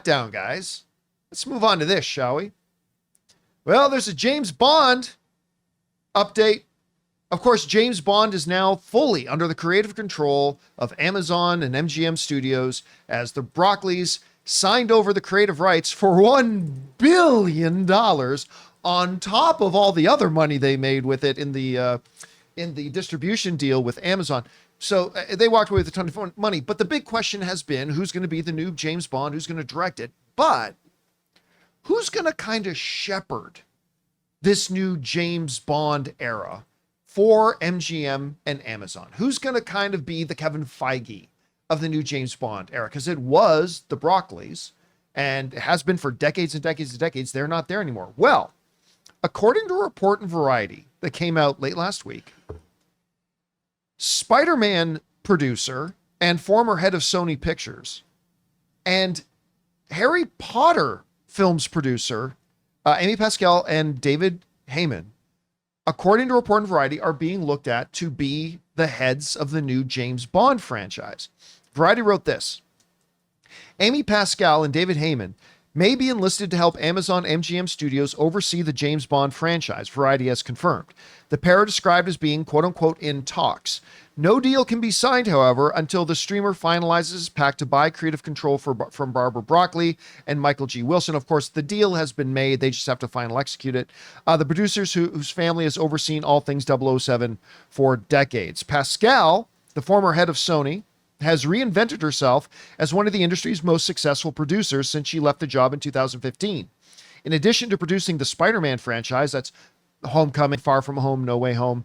that down, guys. Let's move on to this, shall we? Well, there's a James Bond update. Of course, James Bond is now fully under the creative control of Amazon and MGM Studios as the Broccoli's signed over the creative rights for $1 billion on top of all the other money they made with it in the distribution deal with Amazon. So they walked away with a ton of money. But the big question has been, who's going to be the new James Bond? Who's going to direct it? But who's going to kind of shepherd this new James Bond era for MGM and Amazon? Who's going to kind of be the Kevin Feige of the new James Bond era? Because it was the Broccoli's, and it has been for decades and decades and decades. They're not there anymore. Well, according to a report in Variety that came out late last week, Spider-Man producer and former head of Sony Pictures and Harry Potter films producer, Amy Pascal and David Heyman, according to a report in Variety, are being looked at to be the heads of the new James Bond franchise. Variety wrote this: Amy Pascal and David Heyman may be enlisted to help Amazon MGM Studios oversee the James Bond franchise, Variety has confirmed. The pair are described as being, quote unquote, in talks. No deal can be signed, however, until the streamer finalizes his pact to buy creative control from Barbara Broccoli and Michael G. Wilson. Of course, the deal has been made. They just have to final execute it. The producers whose family has overseen all things 007 for decades. Pascal, the former head of Sony, has reinvented herself as one of the industry's most successful producers since she left the job in 2015. In addition to producing the Spider-Man franchise, that's Homecoming, Far From Home, No Way Home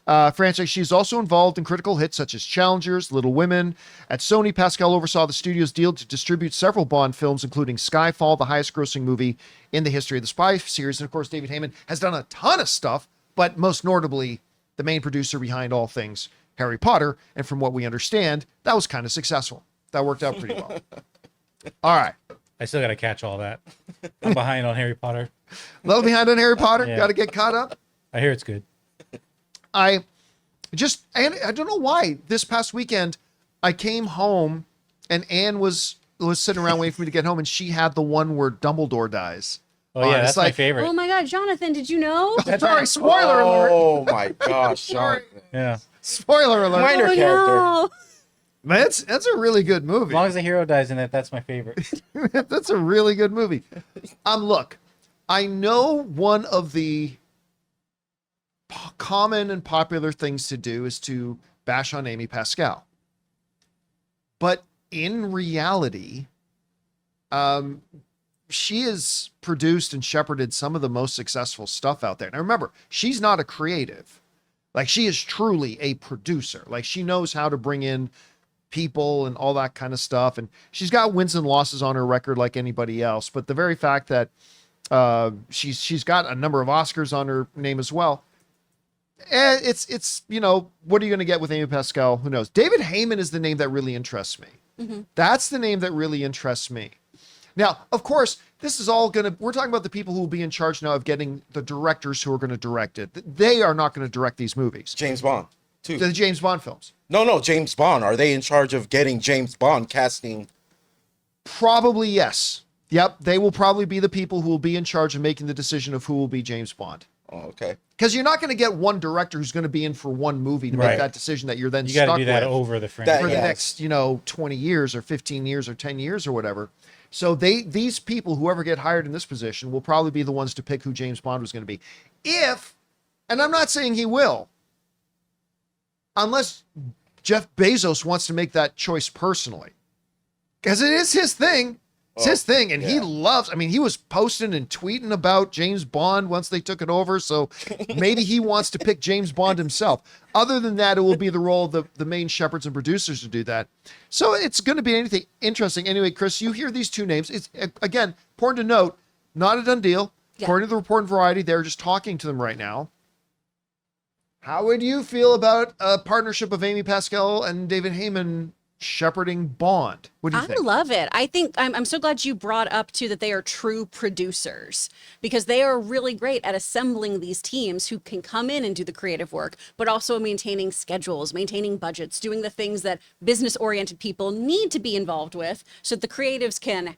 franchise, she's also involved in critical hits such as Challengers, Little Women. At Sony, Pascal oversaw the studio's deal to distribute several Bond films, including Skyfall, the highest-grossing movie in the history of the spy series. And of course, David Heyman has done a ton of stuff, but most notably, the main producer behind all things Harry Potter, and from what we understand, that was kind of successful. That worked out pretty well. All right. I still got to catch all that. I'm behind on Harry Potter. A little behind on Harry Potter? Yeah. Got to get caught up? I hear it's good. I don't know why. This past weekend, I came home, and Anne was sitting around waiting for me to get home, and she had the one where Dumbledore dies. Oh, yeah, that's my favorite. Oh, my God, Jonathan, did you know? Sorry, spoiler alert. Oh, my gosh, Sean. Yeah. Spoiler alert. Minor character. No. That's a really good As movie. long as the hero dies in it, that's my favorite. That's a really good movie. Look, I know one of the common and popular things to do is to bash on Amy Pascal. But in reality, she has produced and shepherded some of the most successful stuff out there. Now remember, she's not a creative. Like, she is truly a producer. Like, she knows how to bring in people and all that kind of stuff. And she's got wins and losses on her record like anybody else. But the very fact that she's got a number of Oscars on her name as well. It's what are you going to get with Amy Pascal? Who knows? David Heyman is the name that really interests me. Mm-hmm. That's the name that really interests me. Now, of course, this is all we're talking about the people who will be in charge now of getting the directors who are going to direct it. They are not going to direct these movies. James Bond, too. The James Bond films. No, James Bond. Are they in charge of getting James Bond casting? Probably, yes. Yep, they will probably be the people who will be in charge of making the decision of who will be James Bond. Oh, okay. Because you're not going to get one director who's going to be in for one movie to make that decision that you're then stuck with. You got to do that over the franchise. For the next, 20 years or 15 years or 10 years or whatever. So these people, whoever get hired in this position, will probably be the ones to pick who James Bond was going to be. And I'm not saying he will, unless Jeff Bezos wants to make that choice personally. Because it is his thing. It's his thing, and he loves, he was posting and tweeting about James Bond once they took it over, so maybe he wants to pick James Bond himself. Other than that, it will be the role of the main shepherds and producers to do that. So it's going to be anything interesting. Anyway, Chris, you hear these two names. It's, again, important to note, not a done deal. Yeah. According to the report in Variety, they're just talking to them right now. How would you feel about a partnership of Amy Pascal and David Heyman shepherding Bond? What do you think? I love it. I think I'm so glad you brought up too that they are true producers, because they are really great at assembling these teams who can come in and do the creative work, but also maintaining schedules, maintaining budgets, doing the things that business oriented people need to be involved with so that the creatives can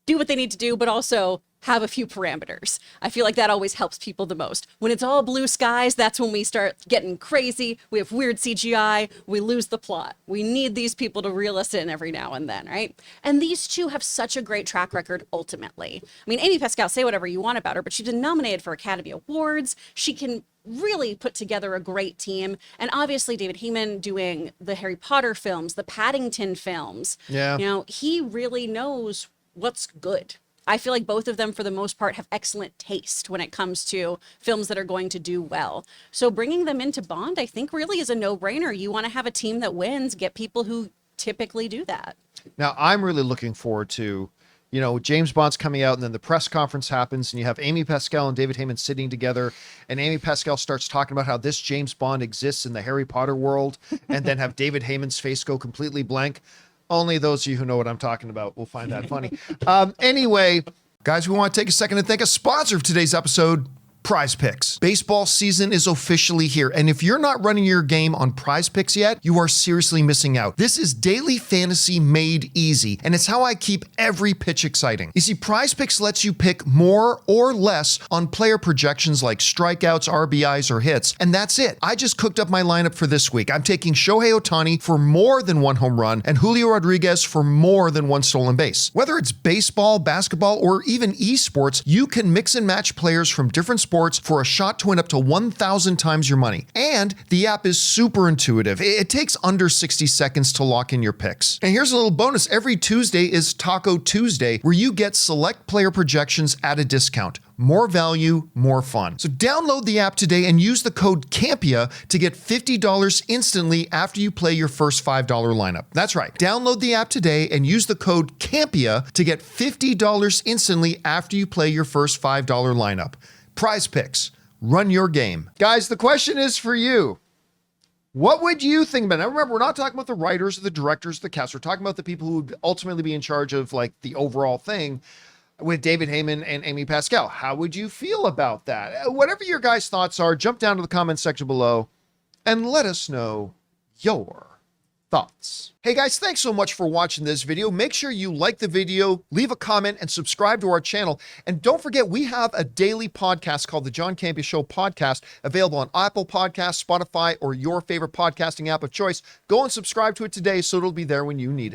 do what they need to do, but also have a few parameters. I feel like that always helps people the most. When it's all blue skies, that's when we start getting crazy. We have weird CGI. We lose the plot. We need these people to reel us in every now and then, right? And these two have such a great track record ultimately. I mean, Amy Pascal, say whatever you want about her, but she's been nominated for Academy Awards. She can really put together a great team. And obviously David Heyman doing the Harry Potter films, the Paddington films. Yeah. You know, he really knows what's good. I feel like both of them, for the most part, have excellent taste when it comes to films that are going to do well. So bringing them into Bond, I think, really is a no-brainer. You want to have a team that wins, get people who typically do that. Now, I'm really looking forward to, you know, James Bond's coming out and then the press conference happens and you have Amy Pascal and David Heyman sitting together and Amy Pascal starts talking about how this James Bond exists in the Harry Potter world and then have David Heyman's face go completely blank. Only those of you who know what I'm talking about will find that funny. Anyway, guys, we want to take a second to thank a sponsor of today's episode, PrizePicks. Baseball season is officially here, and if you're not running your game on PrizePicks yet, you are seriously missing out. This is daily fantasy made easy, and it's how I keep every pitch exciting. You see, PrizePicks lets you pick more or less on player projections like strikeouts, RBIs, or hits, and that's it. I just cooked up my lineup for this week. I'm taking Shohei Ohtani for more than one home run and Julio Rodriguez for more than one stolen base. Whether it's baseball, basketball, or even esports, you can mix and match players from different sports for a shot to win up to 1,000 times your money. And the app is super intuitive. It takes under 60 seconds to lock in your picks. And here's a little bonus. Every Tuesday is Taco Tuesday, where you get select player projections at a discount. More value, more fun. So download the app today and use the code Campea to get $50 instantly after you play your first $5 lineup. That's right. Download the app today and use the code Campea to get $50 instantly after you play your first $5 lineup. PrizePicks. Run your game. Guys, the question is for you. What would you think about it? Now remember, we're not talking about the writers or the directors, the cast. We're talking about the people who would ultimately be in charge of like the overall thing with David Heyman and Amy Pascal. How would you feel about that? Whatever your guys' thoughts are, jump down to the comment section below and let us know your thoughts. Hey guys, thanks so much for watching this video. Make sure you like the video, leave a comment, and subscribe to our channel. And don't forget, we have a daily podcast called the John Campea Show podcast, available on Apple Podcasts, Spotify, or your favorite podcasting app of choice. Go and subscribe to it today so it'll be there when you need it.